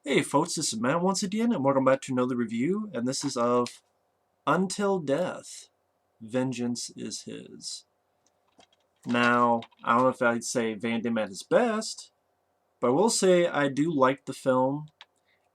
Hey folks, this is Matt once again, and welcome back to another review, and this is of Until Death, Vengeance is His. Now, I don't know if I'd say Van Damme at his best, but I will say I do like the film,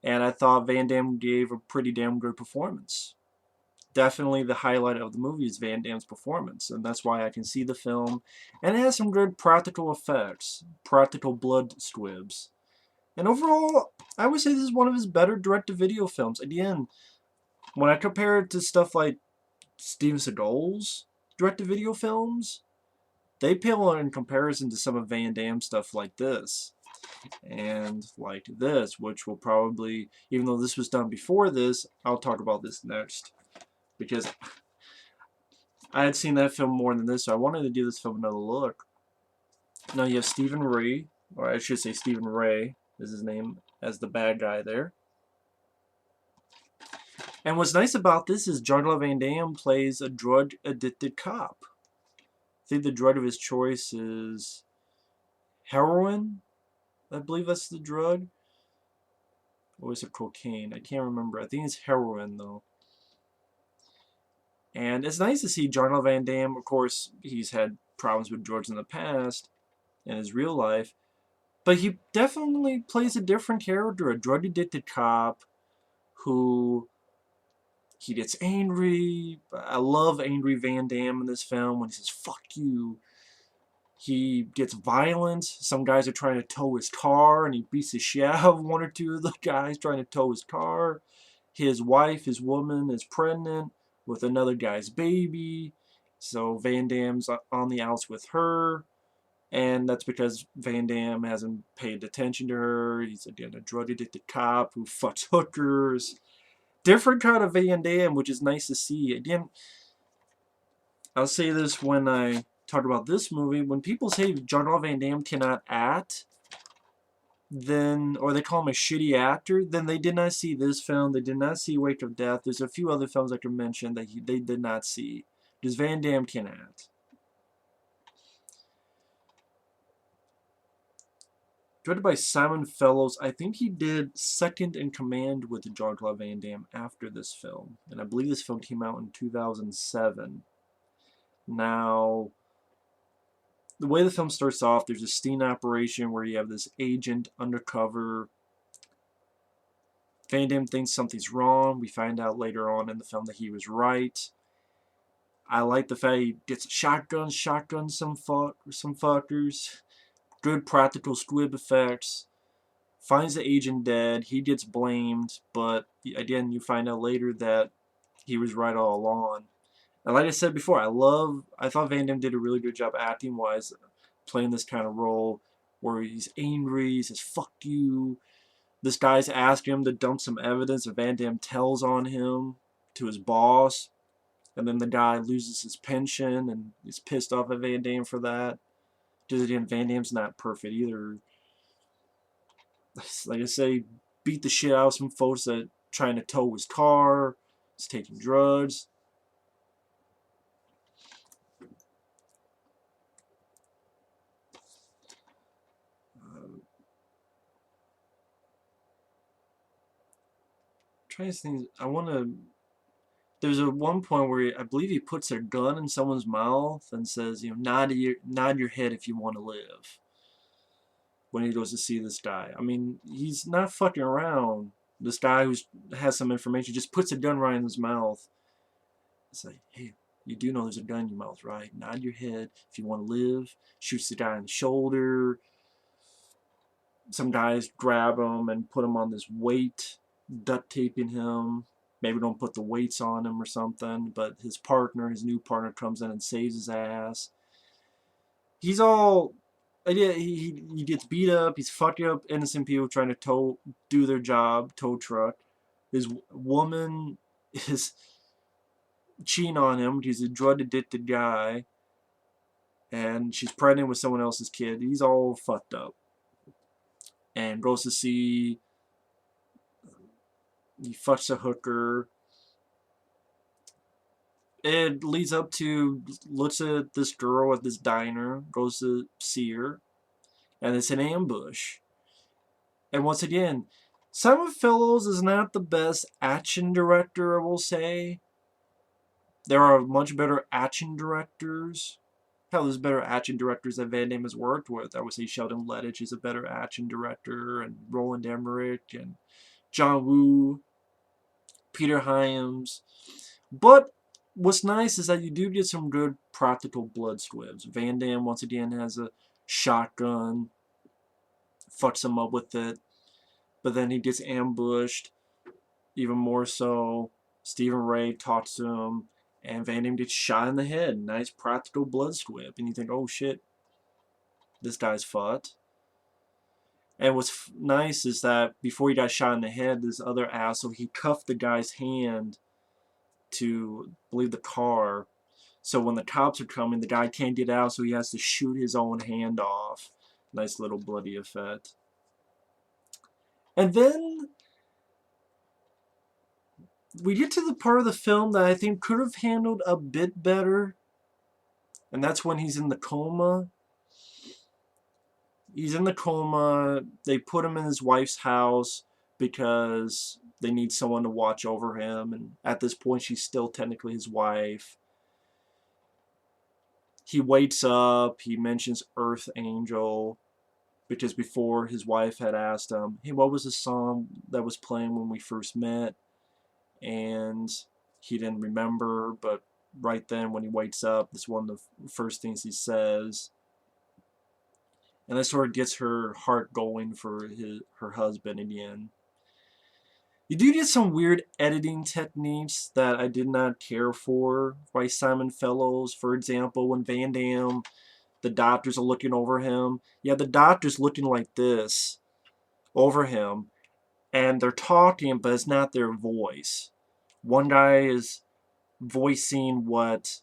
and I thought Van Damme gave a pretty damn good performance. Definitely the highlight of the movie is Van Damme's performance, and that's why I can see the film, and it has some good practical effects, practical blood squibs. And overall, I would say this is one of his better direct-to-video films. Again, when I compare it to stuff like Steven Seagal's direct-to-video films, they pale in comparison to some of Van Damme's stuff like this. And like this, which will probably, even though this was done before this, I'll talk about this next. Because I had seen that film more than this, so I wanted to give this film another look. Now you have Stephen Ray, or I should say Stephen Ray is his name, as the bad guy there. And what's nice about this is Jean-Claude Van Damme plays a drug-addicted cop. I think the drug of his choice is heroin. I believe that's the drug. Or is it cocaine? I can't remember. I think it's heroin, though. And it's nice to see Jean-Claude Van Damme. Of course, he's had problems with drugs in the past, in his real life. But he definitely plays a different character, a drug-addicted cop who... he gets angry. I love angry Van Damme in this film when he says, "Fuck you." He gets violent. Some guys are trying to tow his car, and he beats the shit out of one or two of the guys trying to tow his car. His wife, his woman, is pregnant with another guy's baby. So Van Damme's on the outs with her. And that's because Van Damme hasn't paid attention to her. He's, again, a drug-addicted cop who fucks hookers. Different kind of Van Damme, which is nice to see. Again, I'll say this when I talk about this movie. When people say Jean-Claude Van Damme cannot act, then, or they call him a shitty actor, then they did not see this film. They did not see Wake of Death. There's a few other films I could mention that they did not see. Because Van Damme can act. Directed by Simon Fellows. I think he did Second in Command with Jean-Claude Van Damme after this film. And I believe this film came out in 2007. Now, the way the film starts off, there's a sting operation where you have this agent undercover. Van Damme thinks something's wrong. We find out later on in the film that he was right. I like the fact he gets a shotgun some fuckers. Good practical squib effects. Finds the agent dead. He gets blamed, but again, you find out later that he was right all along. And like I said before, I thought Van Damme did a really good job acting-wise, playing this kind of role where he's angry, he says, "Fuck you." This guy's asking him to dump some evidence, and Van Damme tells on him to his boss. And then the guy loses his pension and is pissed off at Van Damme for that. Because again, Van Damme's not perfect either. Like I say, beat the shit out of some folks that trying to tow his car. He's taking drugs. Trying to think. I want to. There's a one point where I believe he puts a gun in someone's mouth and says, nod your head if you want to live. When he goes to see this guy, I mean, he's not fucking around. This guy who has some information just puts a gun right in his mouth. It's like, hey, you do know there's a gun in your mouth, right? Nod your head if you want to live. Shoots the guy in the shoulder. Some guys grab him and put him on this weight, duct taping him. Maybe don't put the weights on him or something, but his new partner comes in and saves his ass. He's all, yeah, he gets beat up, he's fucking up innocent people trying to do their job, tow truck. His woman is cheating on him, he's a drug-addicted guy, and she's pregnant with someone else's kid. He's all fucked up. And goes to see... he fucks a hooker. It leads up to, looks at this girl at this diner, goes to see her, and it's an ambush. And once again, Simon Fellows is not the best action director, I will say. There are much better action directors. Hell, there's better action directors that Van Damme has worked with. I would say Sheldon Lettich is a better action director, and Roland Emmerich, and John Woo, Peter Hyams. But what's nice is that you do get some good practical blood squibs. Van Damme, once again, has a shotgun, fucks him up with it, but then he gets ambushed, even more so. Stephen Ray talks to him, and Van Damme gets shot in the head. Nice practical blood squib. And you think, oh shit, this guy's fucked. And what's nice is that before he got shot in the head, this other asshole, he cuffed the guy's hand to, I believe, the car. So when the cops are coming, the guy can't get out, so he has to shoot his own hand off. Nice little bloody effect. And then we get to the part of the film that I think could have handled a bit better. And that's when he's in the coma. He's in the coma. They put him in his wife's house because they need someone to watch over him. And at this point, she's still technically his wife. He wakes up. He mentions Earth Angel. Because before, his wife had asked him, hey, what was the song that was playing when we first met? And he didn't remember. But right then, when he wakes up, it's one of the first things he says. And that sort of gets her heart going for her husband again. You do get some weird editing techniques that I did not care for by Simon Fellows. For example, when Van Damme, the doctors are looking over him. Yeah, the doctor's looking like this over him. And they're talking, but it's not their voice. One guy is voicing what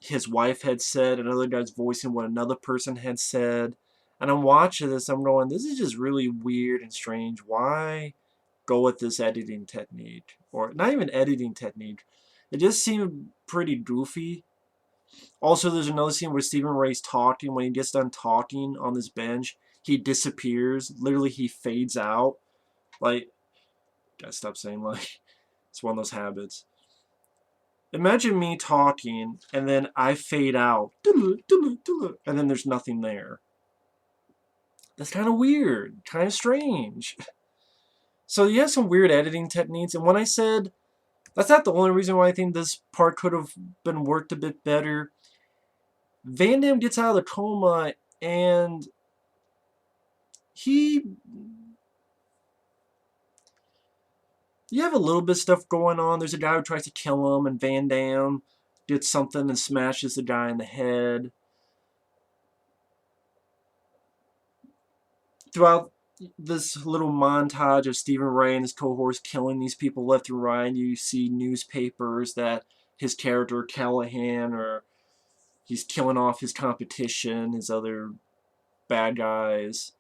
his wife had said, another guy's voicing what another person had said. And I'm watching this, I'm going, this is just really weird and strange. Why go with this editing technique? Or not even editing technique. It just seemed pretty goofy. Also, there's another scene where Stephen Ray's talking. When he gets done talking on this bench, he disappears. Literally, he fades out. Like, gotta stop saying like. It's one of those habits. Imagine me talking, and then I fade out, and then there's nothing there. That's kind of weird, kind of strange. So you have some weird editing techniques, and when I said, that's not the only reason why I think this part could have been worked a bit better. Van Damme gets out of the coma, and you have a little bit of stuff going on. There's a guy who tries to kill him, and Van Damme gets something and smashes the guy in the head. Throughout this little montage of Stephen Ray and his cohorts killing these people left and right, you see newspapers that his character, Callahan, or he's killing off his competition, his other bad guys.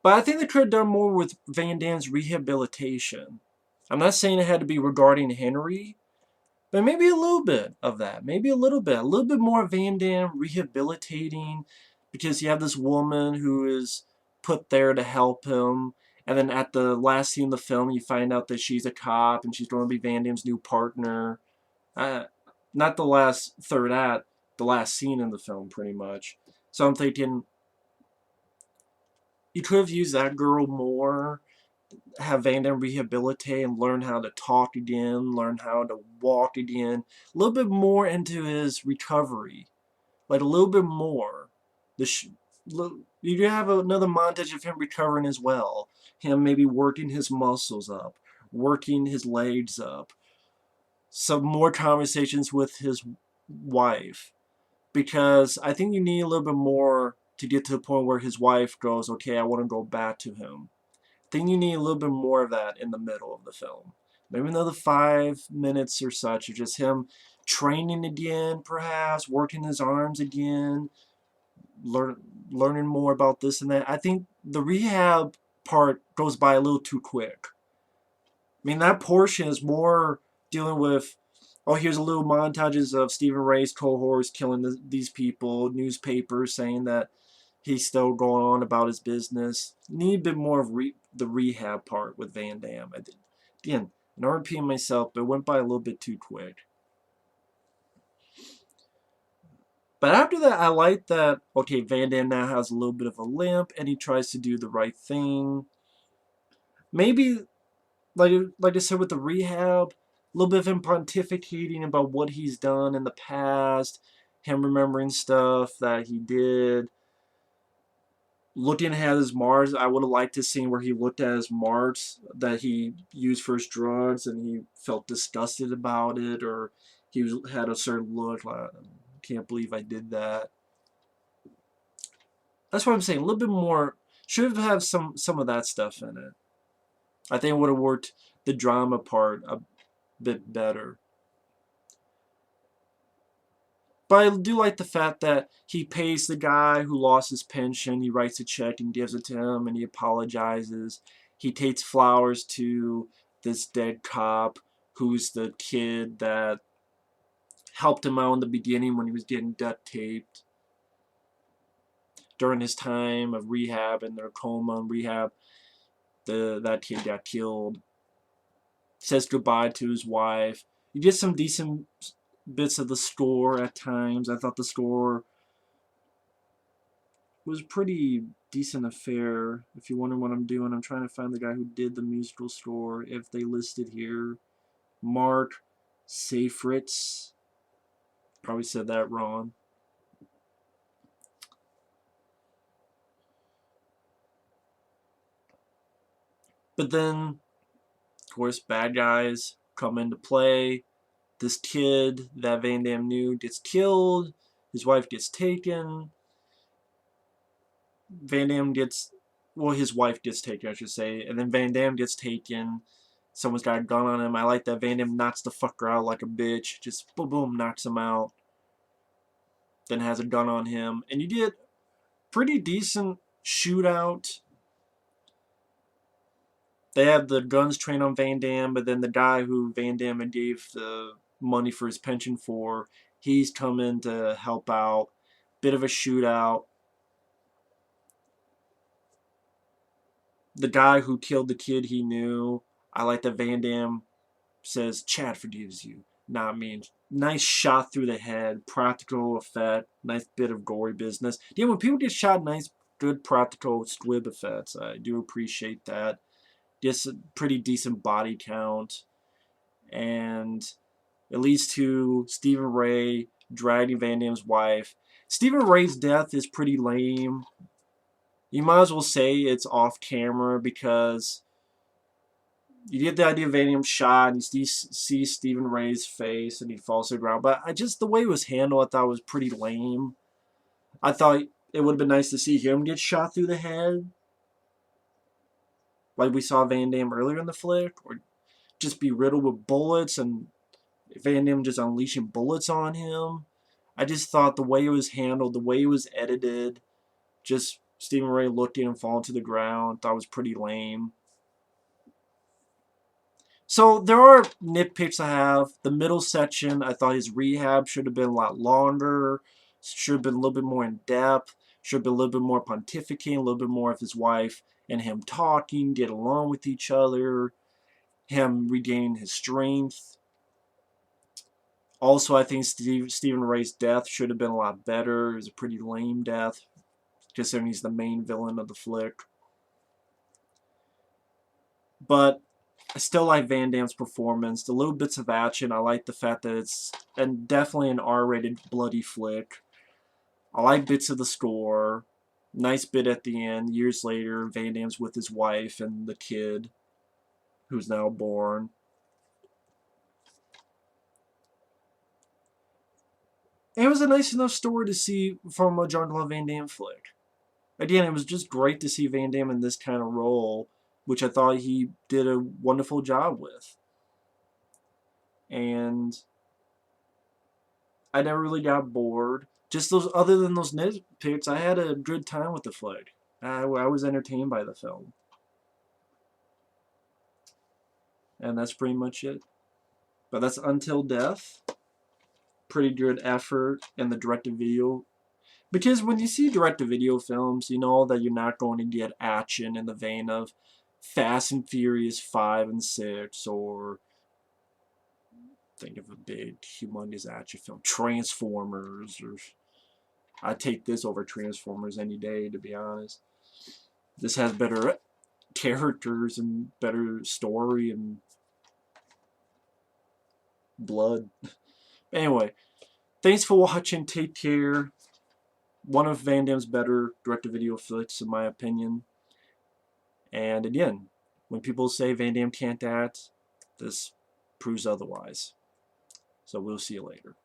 But I think they could have done more with Van Damme's rehabilitation. I'm not saying it had to be regarding Henry, but maybe a little bit of that. Maybe a little bit more Van Damme rehabilitating, because you have this woman who is put there to help him, and then at the last scene of the film, you find out that she's a cop, and she's going to be Van Damme's new partner. Not the last third act, the last scene in the film, pretty much. So I'm thinking, you could have used that girl more, have Van Damme rehabilitate and learn how to talk again, learn how to walk again, a little bit more into his recovery, like a little bit more. You could have another montage of him recovering as well, him maybe working his muscles up, working his legs up, some more conversations with his wife, because I think you need a little bit more to get to the point where his wife goes, okay, I want to go back to him. I think you need a little bit more of that in the middle of the film. Maybe another 5 minutes or such of just him training again, perhaps, working his arms again, learning more about this and that. I think the rehab part goes by a little too quick. I mean, that portion is more dealing with, oh, here's a little montages of Stephen Ray's cohorts killing these people, newspapers saying that he's still going on about his business. Need a bit more of the rehab part with Van Damme. Again, an RP myself, but it went by a little bit too quick. But after that, I like that, okay, Van Damme now has a little bit of a limp, and he tries to do the right thing. Maybe, like I said with the rehab, a little bit of him pontificating about what he's done in the past, him remembering stuff that he did. Looking at his marks, I would have liked to see where he looked at his marks that he used for his drugs and he felt disgusted about it, or had a certain look like, I can't believe I did that. That's what I'm saying. A little bit more, should have some of that stuff in it. I think it would have worked the drama part a bit better. But I do like the fact that he pays the guy who lost his pension. He writes a check and gives it to him, and he apologizes. He takes flowers to this dead cop, who's the kid that helped him out in the beginning when he was getting duct taped. During his time of rehab and their coma and rehab, that kid got killed. Says goodbye to his wife. You get some decent bits of the score at times. I thought the score was a pretty decent affair. If you wonder what I'm doing, I'm trying to find the guy who did the musical score, if they listed here. Mark Seyfritz. Probably said that wrong. But then, of course, bad guys come into play. This kid that Van Damme knew gets killed. His wife gets taken. Van Damme gets, well, his wife gets taken, I should say, and then Van Damme gets taken. Someone's got a gun on him. I like that Van Damme knocks the fucker out like a bitch. Just boom, boom, knocks him out. Then has a gun on him. And you get pretty decent shootout. They have the guns trained on Van Damme, but then the guy who Van Damme gave the money for his pension for, he's coming to help out. Bit of a shootout. The guy who killed the kid he knew, I like that Van Damme says, Chad forgives you, not me. Nice shot through the head, practical effect, nice bit of gory business. Yeah, when people get shot, nice, good practical squib effects. I do appreciate that. Just a pretty decent body count. And it leads to Stephen Ray dragging Van Damme's wife. Stephen Ray's death is pretty lame. You might as well say it's off camera because you get the idea of Van Damme's shot and you see Stephen Ray's face and he falls to the ground. But the way it was handled, I thought was pretty lame. I thought it would have been nice to see him get shot through the head, like we saw Van Damme earlier in the flick, or just be riddled with bullets and Van Damme just unleashing bullets on him. I just thought the way it was handled, the way it was edited, just Stephen Ray looked at him falling to the ground, thought it was pretty lame. So there are nitpicks I have. The middle section, I thought his rehab should have been a lot longer, should have been a little bit more in depth, should have been a little bit more pontificating, a little bit more of his wife and him talking, get along with each other, him regaining his strength. Also, I think Stephen Ray's death should have been a lot better. It was a pretty lame death, considering he's the main villain of the flick. But I still like Van Damme's performance. The little bits of action, I like the fact that it's definitely an R-rated bloody flick. I like bits of the score. Nice bit at the end. Years later, Van Damme's with his wife and the kid, who's now born. And it was a nice enough story to see from a Jean-Claude Van Damme flick. Again, it was just great to see Van Damme in this kind of role, which I thought he did a wonderful job with. And I never really got bored. Just those, other than those nitpicks, I had a good time with the flick. I was entertained by the film. And that's pretty much it. But that's Until Death. Pretty good effort in the direct-to-video Because when you see direct-to-video films, you know that you're not going to get action in the vein of Fast and Furious 5 and 6, or think of a big, humongous action film, Transformers, or I'd take this over Transformers any day, to be honest. This has better characters and better story and blood. Anyway, thanks for watching. Take care. One of Van Damme's better direct-to-video flicks, in my opinion. And again, when people say Van Damme can't act, this proves otherwise. So we'll see you later.